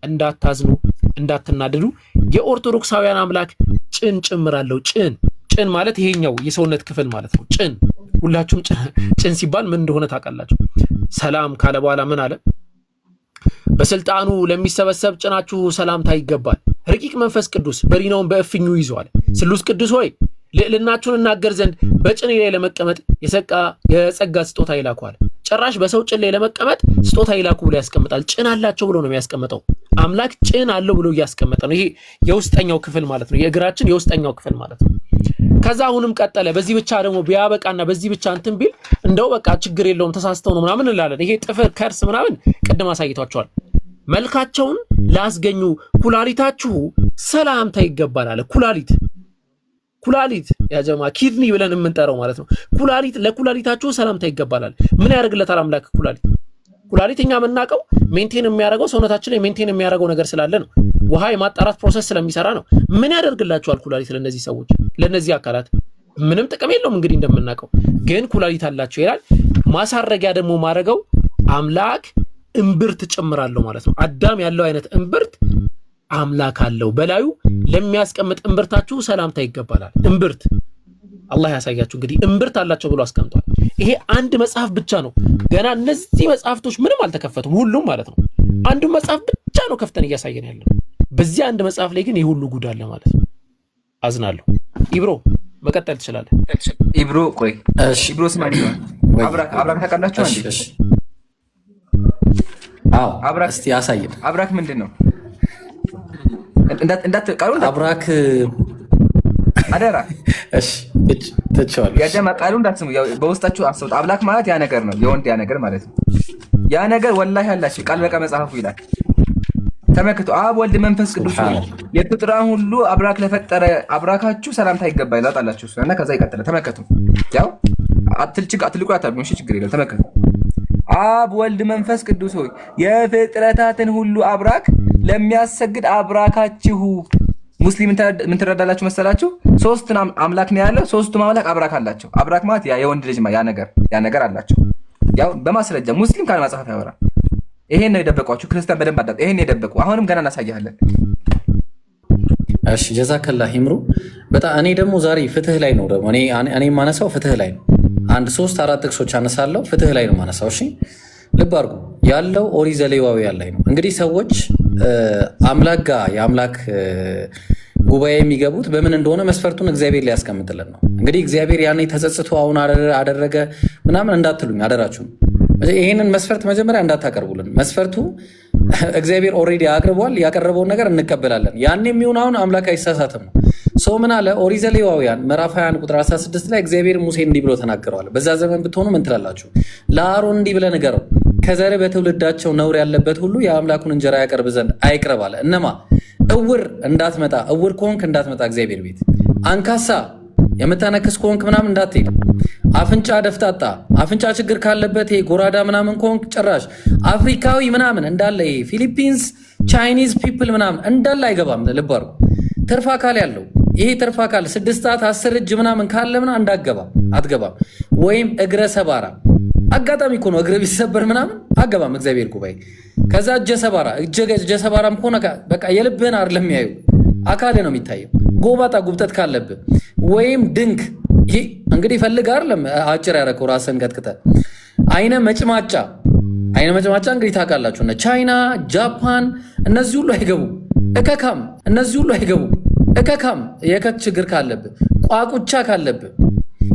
እንዳታዝኑ እንዳትናደዱ የኦርቶዶክሳውያን አምላክ ጭን ጭምራለሁ። ጭን ማለት ይሄኛው የሰውነት ክፍል ማለት ነው። ጭን ሁላችሁም ጭን ሲባል ምን እንደሆነ ታውቃላችሁ። ሰላም ካለ በኋላ ምን አለ? በስልጣኑ ለሚሰበሰብ ጭናችሁ ሰላምታ ይገባል። ረቂቅ መንፈስ ቅዱስ በሪናውን በእፍኙ ይዟል። ስሉስ ቅዱስ ሆይ ልዕልናችሁን እናገር ዘንድ በጭኔ ላይ ለመቀመጥ የጸጋ ስጦታ ይላኳል። ጭራሽ በሰው ጭን ላይ ለመቀመጥ ስጦታ ይላኩ ብሎ ያስቀምጣል። ጭን አላቸው ብሎ ነው የሚያስቀምጠው። አምላክ ጭን አለው ብሎ እያስቀመጠ ነው። ይሄ የውስጠኛው ክፍል ማለት ነው። የእግራችን የውስጠኛው ክፍል ማለት ነው። ከዛ አሁንም ቀጠለ። በዚህ ብቻ ደግሞ ቢያበቃና በዚህ ብቻ እንትን ቢል እንደው በቃ ችግር የለውም ተሳስተው ነው ምናምን እንላለን። ይሄ ጥፍር ከርስ ምናምን ቅድም አሳይቷቸዋል። መልካቸውን ላስገኙ ኩላሊታችሁ ሰላምታ ይገባል አለ። ኩላሊት ያጀማ ኪድኒ ብለን የምንጠራው ማለት ነው። ለኩላሊታችሁ ሰላምታ ይገባላል። ምን ያደርግለታል አምላክ? ኩላሊት እኛ የምናውቀው ሜንቴን የሚያደርገው ሰውነታችን ላይ ሜንቴን የሚያደርገው ነገር ስላለ ነው። ውሃ የማጣራት ፕሮሰስ ስለሚሰራ ነው። ምን ያደርግላቸዋል ኩላሊት? ለነዚህ ሰዎች ለነዚህ አካላት ምንም ጥቅም የለውም። እንግዲህ እንደምናውቀው ግን ኩላሊት አላቸው ይላል። ማሳረጊያ ደግሞ ማድረገው አምላክ እምብርት ጨምራለሁ ማለት ነው። አዳም ያለው አይነት እምብርት አምላክ አለው። በላዩ ለሚያስቀምጥ እምብርታችሁ ሰላምታ ይገባላል። እምብርት አላህ ያሳያችሁ። እንግዲህ እምብርት አላቸው ብሎ አስቀምጧል። ይሄ አንድ መጽሐፍ ብቻ ነው። ገና እነዚህ መጽሐፍቶች ምንም አልተከፈቱም፣ ሁሉም ማለት ነው። አንዱ መጽሐፍ ብቻ ነው ከፍተን እያሳየን ያለው። በዚህ አንድ መጽሐፍ ላይ ግን የሁሉ ጉድ አለ ማለት ነው። አዝናለሁ። ኢብሮ መቀጠል ትችላለህ። ኢብሮ ቆይ፣ እሺ ኢብሮ ስማኝ ነው። አብራክ ታውቃላችሁ አንዴ? እሺ አዎ፣ አብራክ እስቲ ያሳየን። አብራክ ምንድን ነው? እንዳትቃሉ አብራክ አደራ። እሺ ተቻለ ያደማ ቃሉ እንዳትስሙ። ያው በውስጣችሁ አስቡት። አብላክ ማለት ያ ነገር ነው፣ የወንድ ያ ነገር ማለት ነው። ያ ነገር ወላሂ አላችሁ ቃል በቃ መጽሐፉ ይላል። ተመክቱ አብ ወልድ መንፈስ ቅዱስ የፍጥራን ሁሉ አብራክ ለፈጠረ አብራካችሁ ሰላምታ ይገባል ይላጣላችሁ እና ከዛ ይቀጥላል። ተመከቱ። ያው አትልቁ አታርጉ። እሺ ችግር የለም። ተመከቱ። አብ ወልድ መንፈስ ቅዱስ ሆይ የፍጥረታትን ሁሉ አብራክ ለሚያሰግድ አብራካችሁ ሙስሊም ምን ትረዳላችሁ መሰላችሁ? ሶስት አምላክ ነው ያለው። ሶስቱም አምላክ አብራክ አላቸው። አብራክ ማለት ያ የወንድ ልጅ ያ ነገር አላቸው። ያው በማስረጃ ሙስሊም ካለ መጽሐፍ ያወራል። ይሄን ነው የደበቋችሁ። ክርስቲያን በደንብ አዳም ይሄን ነው የደበቁ። አሁንም ገና እናሳያለን። እሺ ጀዛከላ ሂምሩ በጣም እኔ ደግሞ ዛሬ ፍትህ ላይ ነው ደግሞ እኔ ማነሳው ፍትህ ላይ ነው። አንድ 3-4 ጥቅሶች አነሳለሁ። ፍትህ ላይ ነው ማነሳው። እሺ ልብ አድርጉ። ያለው ኦሪት ዘሌዋውያን ላይ ነው። እንግዲህ ሰዎች አምላክ ጋር የአምላክ ጉባኤ የሚገቡት በምን እንደሆነ መስፈርቱን እግዚአብሔር ሊያስቀምጥልን ነው። እንግዲህ እግዚአብሔር ያኔ ተጸጽቶ አሁን አደረገ ምናምን እንዳትሉኝ አደራችሁ። ይሄንን መስፈርት መጀመሪያ እንዳታቀርቡልን። መስፈርቱ እግዚአብሔር ኦልሬዲ አቅርቧል። ያቀረበውን ነገር እንቀበላለን። ያን የሚሆን አሁን አምላክ አይሳሳትም ነው። ሰው ምን አለ? ኦሪት ዘሌዋውያን ምዕራፍ 21 ቁጥር 16 ላይ እግዚአብሔር ሙሴ እንዲህ ብሎ ተናግረዋል። በዛ ዘመን ብትሆኑ ምን ትላላችሁ? ለአሮን እንዲህ ብለህ ንገረው ከዘር በትውልዳቸው ነውር ያለበት ሁሉ የአምላኩን እንጀራ ያቀርብ ዘንድ አይቅረብ አለ። እነማ እውር እንዳትመጣ፣ እውር ከሆንክ እንዳትመጣ እግዚአብሔር ቤት። አንካሳ የምታነክስ ከሆንክ ምናምን እንዳትሄድ። አፍንጫ ደፍጣጣ፣ አፍንጫ ችግር ካለበት ጎራዳ ምናምን ከሆንክ ጭራሽ አፍሪካዊ ምናምን እንዳለ ፊሊፒንስ ቻይኒዝ ፒፕል ምናምን እንዳለ አይገባም። ልብ አድርጉ። ትርፍ አካል ያለው ይሄ ትርፍ አካል 6 ሰዓት 10 እጅ ምናምን ካለ ምናምን አትገባም። ወይም እግረ ሰባራ አጋጣሚ እኮ ነው እግረ ቢሰበር ምናምን አገባም እግዚአብሔር ጉባኤ። ከዛ እጀ ሰባራም ከሆነ በቃ የልብህን አይደለም የሚያዩ አካል ነው የሚታየው። ጎባጣ ጉብጠት ካለብህ ወይም ድንክ ይሄ እንግዲህ ፈልግ አይደለም አጭር ያረከው ራስን ቀጥቅጠ። አይነ መጭማጫ እንግዲህ ታውቃላችሁ እነ ቻይና ጃፓን እነዚህ ሁሉ አይገቡ። እከካም እነዚህ ሁሉ አይገቡ። እከካም የከክ ችግር ካለብህ ቋቁቻ ካለብህ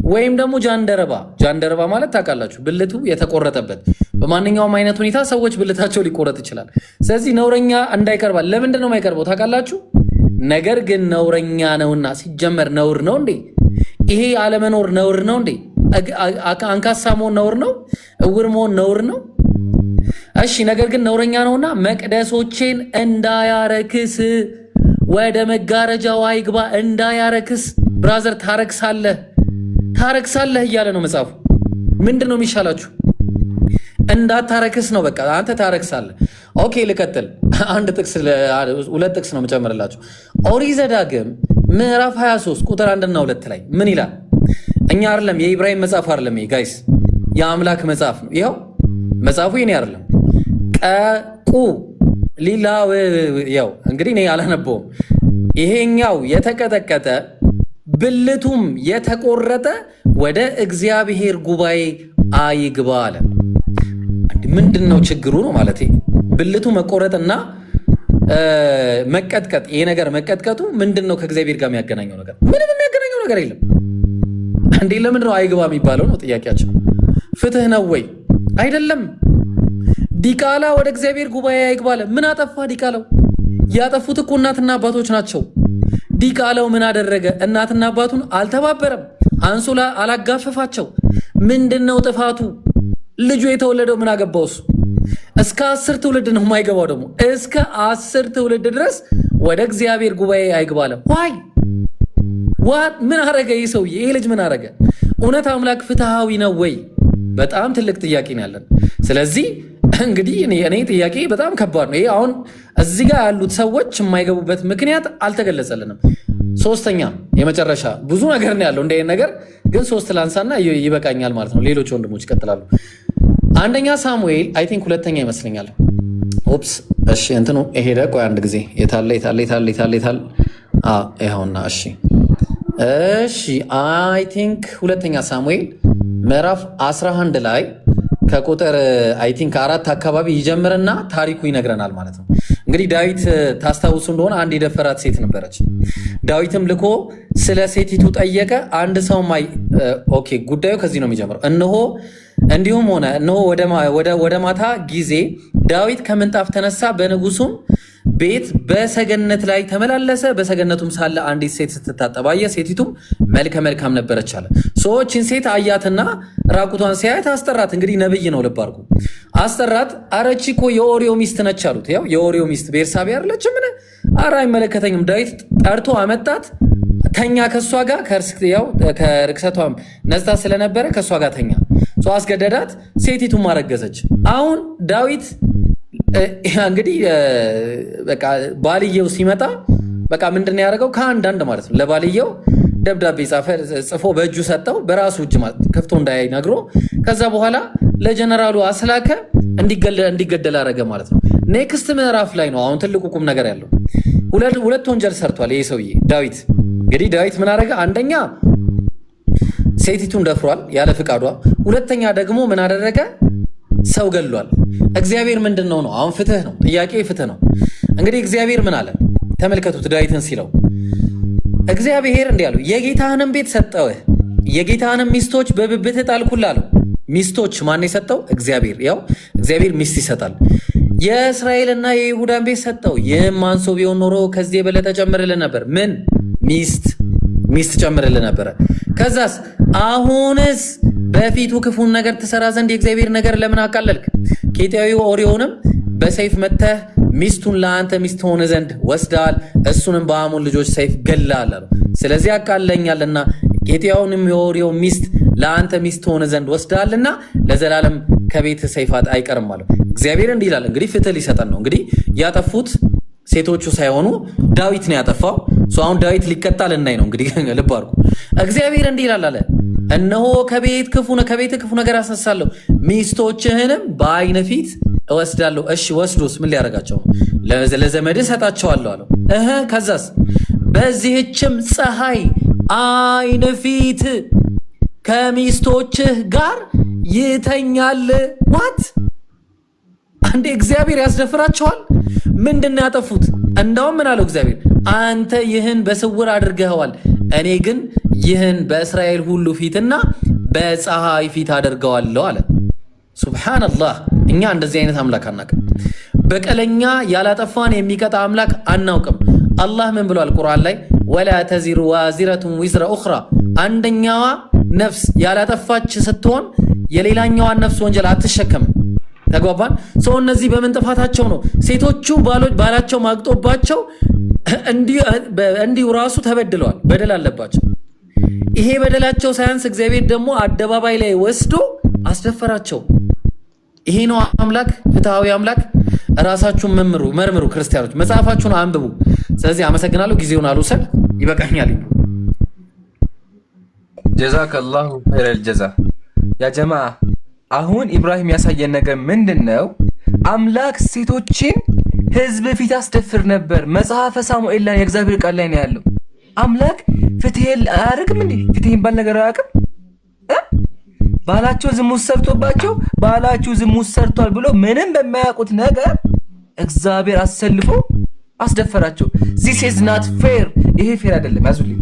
ወይም ደግሞ ጃንደረባ ማለት ታውቃላችሁ ብልቱ የተቆረጠበት በማንኛውም አይነት ሁኔታ ሰዎች ብልታቸው ሊቆረጥ ይችላል። ስለዚህ ነውረኛ እንዳይቀርባል። ለምንድን ነው የማይቀርበው ታውቃላችሁ? ነገር ግን ነውረኛ ነውና። ሲጀመር ነውር ነው እንዴ? ይሄ አለመኖር ነውር ነው እንዴ? አንካሳ መሆን ነውር ነው? እውር መሆን ነውር ነው? እሺ ነገር ግን ነውረኛ ነውና መቅደሶቼን እንዳያረክስ ወደ መጋረጃው አይግባ እንዳያረክስ። ብራዘር ታረክሳለህ እያለ ነው መጽሐፉ። ምንድን ነው የሚሻላችሁ? እንዳታረክስ ነው በቃ አንተ ታረክሳለህ። ኦኬ ልቀጥል። ሁለት ጥቅስ ነው የምጨምርላችሁ። ኦሪት ዘዳግም ምዕራፍ 23 ቁጥር 1 እና 2 ላይ ምን ይላል? እኛ አይደለም የኢብራሂም መጽሐፍ አይደለም ይሄ ጋይስ፣ የአምላክ መጽሐፍ ነው። ይኸው መጽሐፉ የኔ አይደለም። ቀቁ ያው እንግዲህ እኔ አላነበውም። ይሄኛው የተቀጠቀጠ ብልቱም የተቆረጠ ወደ እግዚአብሔር ጉባኤ አይግባ አለ። ምንድን ነው ችግሩ ነው ማለት? ብልቱ መቆረጥና መቀጥቀጥ፣ ይሄ ነገር መቀጥቀጡ ምንድን ነው ከእግዚአብሔር ጋር የሚያገናኘው ነገር? ምንም የሚያገናኘው ነገር የለም። እንዴ ለምንድን ነው አይግባ የሚባለው ነው ጥያቄያችን። ፍትህ ነው ወይ? አይደለም። ዲቃላ ወደ እግዚአብሔር ጉባኤ አይግባ አለ። ምን አጠፋ ዲቃላው? ያጠፉት እኮ እናትና አባቶች ናቸው። ዲቃላው ምን አደረገ? እናትና አባቱን አልተባበረም፣ አንሶላ አላጋፈፋቸው። ምንድን ነው ጥፋቱ? ልጁ የተወለደው ምን አገባው እሱ? እስከ 10 ትውልድ ነው የማይገባው። ደግሞ እስከ 10 ትውልድ ድረስ ወደ እግዚአብሔር ጉባኤ አይግባለ። ዋይ ምን አረገ ይህ ሰውዬ? ይህ ልጅ ምን አረገ? እውነት አምላክ ፍትሃዊ ነው ወይ? በጣም ትልቅ ጥያቄ ነው ያለን። ስለዚህ እንግዲህ እኔ ጥያቄ በጣም ከባድ ነው። ይሄ አሁን እዚህ ጋር ያሉት ሰዎች የማይገቡበት ምክንያት አልተገለጸልንም። ሶስተኛ የመጨረሻ ብዙ ነገር ነው ያለው እንደ ነገር ግን 3 ላንሳና ይበቃኛል ማለት ነው። ሌሎች ወንድሞች ይቀጥላሉ። አንደኛ ሳሙኤል አይ ቲንክ ሁለተኛ ይመስለኛል። ኦፕስ እሺ እንትኑ ሄደ። ቆይ አንድ ጊዜ የታለ ይኸውና። እሺ አይ ቲንክ ሁለተኛ ሳሙኤል ምዕራፍ 11 ላይ ከቁጥር አይ ቲንክ 4 አካባቢ ይጀምርና ታሪኩ ይነግረናል ማለት ነው። እንግዲህ ዳዊት ታስታውሱ እንደሆነ አንድ የደፈራት ሴት ነበረች። ዳዊትም ልኮ ስለ ሴቲቱ ጠየቀ። አንድ ሰው ኦኬ ጉዳዩ ከዚህ ነው የሚጀምረው። እንዲሁም ሆነ ወደ ማታ ጊዜ ዳዊት ከምንጣፍ ተነሳ፣ በንጉሱም ቤት በሰገነት ላይ ተመላለሰ። በሰገነቱም ሳለ አንዲት ሴት ስትታጠብ አየ። ሴቲቱም መልከ መልካም ነበረች አለ። ሰዎችን ሴት አያትና ራቁቷን ሲያየት አስጠራት። እንግዲህ ነብይ ነው፣ ልብ አድርጉ። አስጠራት። አረቺ እኮ የኦሪዮ ሚስት ነች አሉት። ያው የኦሪዮ ሚስት ቤርሳቤ አይደለች? ምን ኧረ አይመለከተኝም። ዳዊት ጠርቶ አመጣት። ተኛ ከሷ ጋር ከርክሰቷም ነጽታ ስለነበረ ከሷ ጋር ተኛ። ሰው አስገደዳት። ሴቲቱም አረገዘች። አሁን ዳዊት እንግዲህ በቃ ባልየው ሲመጣ በቃ ምንድነው ያደረገው? ከአንዳንድ ማለት ነው ለባልየው ደብዳቤ ጽፎ በእጁ ሰጠው። በራሱ እጅ ማለት ከፍቶ እንዳይነግሮ። ከዛ በኋላ ለጀነራሉ አስላከ፣ እንዲገደል አደረገ ማለት ነው። ኔክስት ምዕራፍ ላይ ነው አሁን ትልቁ ቁም ነገር ያለው። ሁለት ወንጀል ሰርቷል ይሄ ሰውዬ ዳዊት። እንግዲህ ዳዊት ምን አደረገ? አንደኛ ሴቲቱን ደፍሯል ያለ ፍቃዷ። ሁለተኛ ደግሞ ምን አደረገ? ሰው ገሏል። እግዚአብሔር ምንድን ነው? አሁን ፍትህ ነው ጥያቄ፣ ፍትህ ነው። እንግዲህ እግዚአብሔር ምን አለ? ተመልከቱት ዳዊትን ሲለው እግዚአብሔር እንዲህ አለው፣ የጌታህንም ቤት ሰጠውህ፣ የጌታህንም ሚስቶች በብብትህ ጣልኩልህ አለው። ሚስቶች ማን የሰጠው? እግዚአብሔር። ያው እግዚአብሔር ሚስት ይሰጣል። የእስራኤልና የይሁዳን ቤት ሰጠው። ይህም አንሶ ቢሆን ኖሮ ከዚህ የበለጠ ጨምርልህ ነበር። ምን? ሚስት ጨምርልህ ነበረ። ከዛስ አሁንስ በፊቱ ክፉን ነገር ትሰራ ዘንድ የእግዚአብሔር ነገር ለምን አቃለልክ? ኬጢያዊ ኦርዮንም በሰይፍ መተህ ሚስቱን ለአንተ ሚስት ሆነ ዘንድ ወስደሃል፣ እሱንም በአሞን ልጆች ሰይፍ ገለሃል አለው። ስለዚህ አቃለኛልና ኬጢያዊውንም የኦርዮ ሚስት ለአንተ ሚስት ሆነ ዘንድ ወስደሃልና ለዘላለም ከቤት ሰይፋት አይቀርም አለው። እግዚአብሔር እንዲህ ይላል። እንግዲህ ፍትህ ሊሰጠን ነው። እንግዲህ ያጠፉት ሴቶቹ ሳይሆኑ ዳዊት ነው ያጠፋው። አሁን ዳዊት ሊቀጣ ልናይ ነው። እንግዲህ ልብ አድርጉ። እግዚአብሔር እንዲህ ይላል አለ፣ እነሆ ከቤት ክፉ ነገር አስነሳለሁ፣ ሚስቶችህንም በዓይን ፊት እወስዳለሁ። እሺ ወስዶስ ምን ሊያደርጋቸው? ለዘመድ እሰጣቸዋለሁ አለው። ከዛስ በዚህችም ፀሐይ ዓይን ፊት ከሚስቶችህ ጋር ይተኛል። ዋት አንዴ እግዚአብሔር ያስደፍራቸዋል። ምንድን ነው ያጠፉት? እንዳውም ምን አለው እግዚአብሔር? አንተ ይህን በስውር አድርገኸዋል፣ እኔ ግን ይህን በእስራኤል ሁሉ ፊትና በፀሐይ ፊት አደርገዋለሁ አለ። ሱብሃነላህ። እኛ እንደዚህ አይነት አምላክ አናውቅም። በቀለኛ ያላጠፋን የሚቀጣ አምላክ አናውቅም። አላህ ምን ብሏል ቁርአን ላይ? ወላ ተዚሩ ዋዚረቱን ዊዝረ ኡኽራ፣ አንደኛዋ ነፍስ ያላጠፋች ስትሆን የሌላኛዋን ነፍስ ወንጀል አትሸከምም። ተግባባን? ሰው እነዚህ በምን ጥፋታቸው ነው ሴቶቹ ባላቸው ማግጦባቸው እንዲሁ ራሱ ተበድለዋል፣ በደል አለባቸው። ይሄ በደላቸው ሳያንስ እግዚአብሔር ደግሞ አደባባይ ላይ ወስዶ አስደፈራቸው። ይሄ ነው አምላክ፣ ፍትሃዊ አምላክ። ራሳችሁን መርምሩ ክርስቲያኖች፣ መጽሐፋችሁን አንብቡ። ስለዚህ አመሰግናለሁ። ጊዜውን አልውሰድ፣ ይበቃኛል። ጀዛከላሁ ኸይረል ጀዛ። ያ ጀማዓ አሁን ኢብራሂም ያሳየን ነገር ምንድን ነው? አምላክ ሴቶችን ህዝብ ፊት አስደፍር ነበር። መጽሐፈ ሳሙኤል ላይ የእግዚአብሔር ቃል ላይ ነው ያለው። አምላክ ፍትሄን አያደርግም እንዴ? ፍትሄን የሚባል ነገር አያውቅም? ባላቸው ዝሙት ሰርቶባቸው ባላችሁ ዝሙት ሰርቷል ብሎ ምንም በማያውቁት ነገር እግዚአብሔር አሰልፎ አስደፈራቸው። this is not fair። ይሄ ፌር አይደለም፣ ያዙልኝ።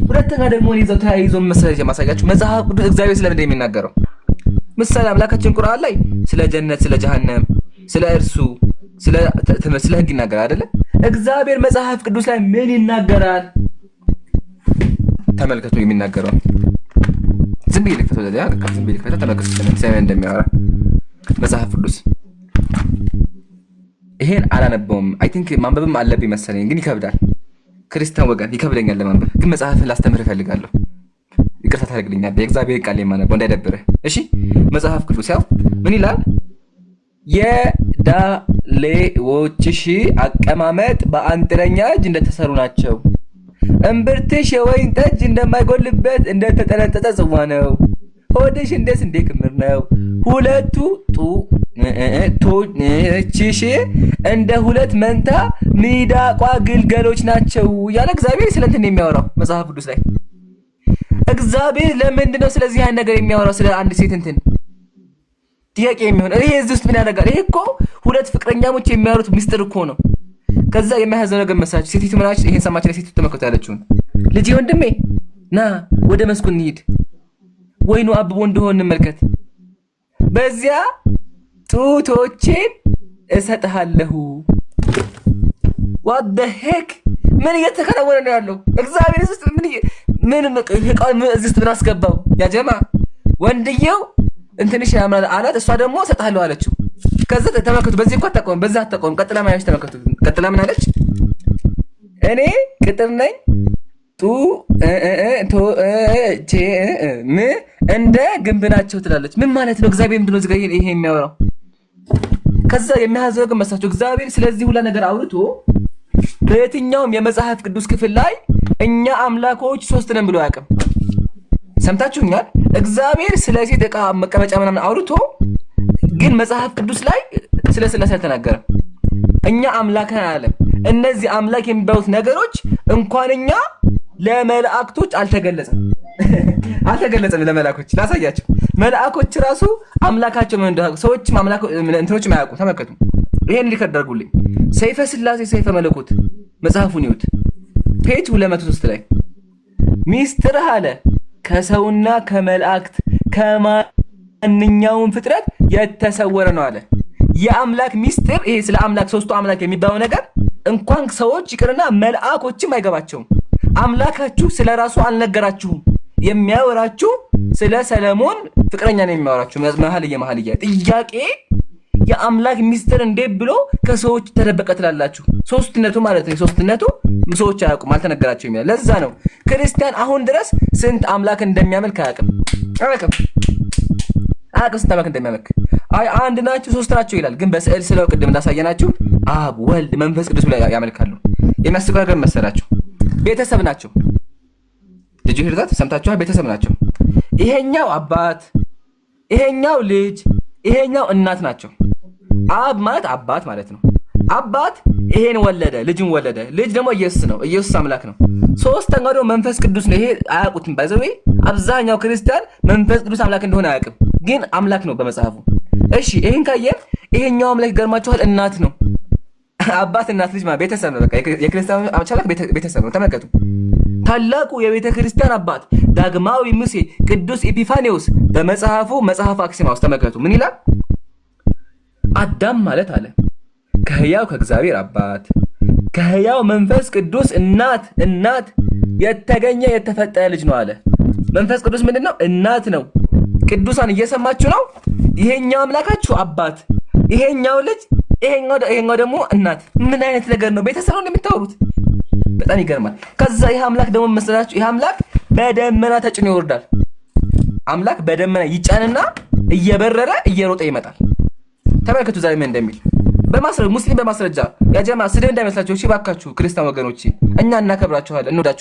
ሁለተኛ ደግሞ ይዘው ተያይዞ መሰለኝ ማሳያችሁ መጽሐፍ ቅዱስ እግዚአብሔር ስለምን እንደሚናገረው ምሳሌ አምላካችን ቁርአን ላይ ስለ ጀነት፣ ስለ ጀሃነም፣ ስለ እርሱ፣ ስለ ትምህርት፣ ስለ ህግ ይናገራል አይደለ? እግዚአብሔር መጽሐፍ ቅዱስ ላይ ምን ይናገራል? ተመልከቱ የሚናገረው። ዝም ብዬ ልክፈተው ለዚያ ዝም ብዬ ልክፈተው። ተመልከቱ ስለምን እንደሚያወራ መጽሐፍ ቅዱስ። ይሄን አላነበውም። አይ ቲንክ ማንበብም አለብኝ መሰለኝ፣ ግን ይከብዳል። ክርስቲያን ወገን ይከብደኛል ለማንበብ፣ ግን መጽሐፍን ላስተምር እፈልጋለሁ። ይቅርታ ታደርግልኛለህ? የእግዚአብሔር ቃል የማነበው እንዳይደብርህ እሺ። መጽሐፍ ቅዱስ ያው ምን ይላል? የዳሌዎችሽ አቀማመጥ በአንጥረኛ እጅ እንደተሰሩ ናቸው። እምብርትሽ የወይን ጠጅ እንደማይጎልበት እንደተጠነጠጠ ጽዋ ነው። ሆድሽ እንደ ስንዴ ክምር ነው። ሁለቱ ጡቶችሽ እንደ ሁለት መንታ ሚዳቋ ግልገሎች ናቸው ያለ እግዚአብሔር ስለ እንትን የሚያወራው መጽሐፍ ቅዱስ ላይ። እግዚአብሔር ለምንድን ነው ስለዚህ ያን ነገር የሚያወራው? ስለ አንድ ሴት እንትን ጥያቄ የሚሆን ይሄ እዚህ ውስጥ ምን ያደርጋል? ይሄ እኮ ሁለት ፍቅረኛሞች የሚያወሩት ሚስጥር እኮ ነው። ከዛ የሚያሳዝነው ነገር መሳች ሴቲቱ ምናች ይሄን ሰማች። ላይ ሴቲቱ ተመከተ ያለችውን ልጄ ወንድሜ ና ወደ መስኩ እንሂድ፣ ወይኑ አብቦ እንደሆነ እንመልከት፣ በዚያ ጡቶቼን እሰጥሃለሁ። what the heck ምን እየተከናወነ ነው ያለው? እግዚአብሔር እዚህ ውስጥ ምን እዚህ ውስጥ ምን አስገባው? ያ ጀማ ወንድየው እንትንሽ ያምራል አላት፣ እሷ ደግሞ እሰጥሃለሁ አለችው። ከዛ ተመከቱ በዚህ እንኳን ተቆም በዛ ተቆም። ቀጥላ ማያሽ ተመከቱ። ቀጥላ ምን አለች? እኔ ቅጥር ነኝ እንደ ግንብ ናቸው ትላለች። ምን ማለት ነው? እግዚአብሔር ምንድነው እዚህ ጋር ይሄ የሚያወራው? ከዛ የሚያዘው ግን መሳቸው እግዚአብሔር ስለዚህ ሁላ ነገር አውርቶ በየትኛውም የመጽሐፍ ቅዱስ ክፍል ላይ እኛ አምላኮች ሶስት ነን ብሎ አያውቅም። ሰምታችሁኛል? እግዚአብሔር ስለ ሴት ዕቃ መቀመጫ ምናምን አውርቶ ግን መጽሐፍ ቅዱስ ላይ ስለ ስላሴ አልተናገረም። እኛ አምላክ አለ። እነዚህ አምላክ የሚባሉት ነገሮች እንኳን እኛ ለመላእክቶች አልተገለጸም። ለመላእክቶች ላሳያችሁ። መላእክቶች ራሱ አምላካቸው ምን እንደሆነ ሰዎች አምላክ እንትኖች ማያውቁ። ተመከቱ። ይሄን ሊከደርጉልኝ ሰይፈ ስላሴ ሰይፈ መለኮት መጽሐፉን ይዩት። ፔጅ 203 ላይ ሚስጥር አለ ከሰውና ከመላእክት ከማንኛውም ፍጥረት የተሰወረ ነው አለ። የአምላክ ሚስጥር ይሄ ስለ አምላክ ሶስቱ አምላክ የሚባለው ነገር እንኳን ሰዎች ይቅርና መላእክቶችም አይገባቸውም። አምላካችሁ ስለራሱ አልነገራችሁም። የሚያወራችሁ ስለ ሰለሞን ፍቅረኛ ነው የሚያወራችሁ። መኃልየ ጥያቄ የአምላክ ሚስጥር እንዴት ብሎ ከሰዎች ተደበቀ ትላላችሁ? ሶስትነቱ ማለት ነው። ሶስትነቱ ሰዎች አያውቁም፣ አልተነገራቸውም ይላል። ለዛ ነው ክርስቲያን አሁን ድረስ ስንት አምላክ እንደሚያመልክ አያውቅም። ስንት አምላክ እንደሚያመልክ አይ አንድ ናቸው ሶስት ናቸው ይላል። ግን በስዕል ስለው ቅድም እንዳሳየናችሁ አብ ወልድ መንፈስ ቅዱስ ብለው ያመልካሉ። የሚያስቀው ነገር መሰላችሁ? ቤተሰብ ናቸው። ልጅ ህርታት ሰምታችኋል? ቤተሰብ ናቸው። ይሄኛው አባት፣ ይሄኛው ልጅ፣ ይሄኛው እናት ናቸው። አብ ማለት አባት ማለት ነው። አባት ይሄን ወለደ፣ ልጅን ወለደ። ልጅ ደግሞ ኢየሱስ ነው። ኢየሱስ አምላክ ነው። ሶስተኛው ደግሞ መንፈስ ቅዱስ ነው። ይሄ አያውቁትም። ባይዘው አብዛኛው ክርስቲያን መንፈስ ቅዱስ አምላክ እንደሆነ አያውቅም፣ ግን አምላክ ነው በመጽሐፉ። እሺ ይሄን ካየን ይሄኛው አምላክ ገርማችኋል? እናት ነው። አባት እናት ልጅ ማለት ቤተሰብ ነው። በቃ የክርስቲያን አምላክ ቤተሰብ ነው። ተመልከቱ። ታላቁ የቤተ ክርስቲያን አባት ዳግማዊ ሙሴ ቅዱስ ኤጲፋኒዎስ በመጽሐፉ መጽሐፍ አክሲማውስ ተመልከቱ ምን ይላል? አዳም ማለት አለ ከሕያው ከእግዚአብሔር አባት ከሕያው መንፈስ ቅዱስ እናት የተገኘ የተፈጠረ ልጅ ነው አለ። መንፈስ ቅዱስ ምንድነው? እናት ነው። ቅዱሳን እየሰማችሁ ነው? ይሄኛው አምላካችሁ አባት፣ ይሄኛው ልጅ፣ ይሄኛው ደግሞ እናት። ምን አይነት ነገር ነው? ቤተሰብ ነው እንደምታወሩት። በጣም ይገርማል። ከዛ ይሄ አምላክ ደግሞ መስላችሁ ይሄ አምላክ በደመና ተጭኖ ይወርዳል። አምላክ በደመና ይጫንና እየበረረ እየሮጠ ይመጣል። ተመልከቱ ዛሬ ምን እንደሚል ሙስሊም በማስረጃ ያ ጀማ ስድብ እንዳይመስላችሁ እሺ፣ ባካችሁ ክርስቲያን ወገኖቼ እኛ እናከብራችኋለን፣ እንወዳችኋለን።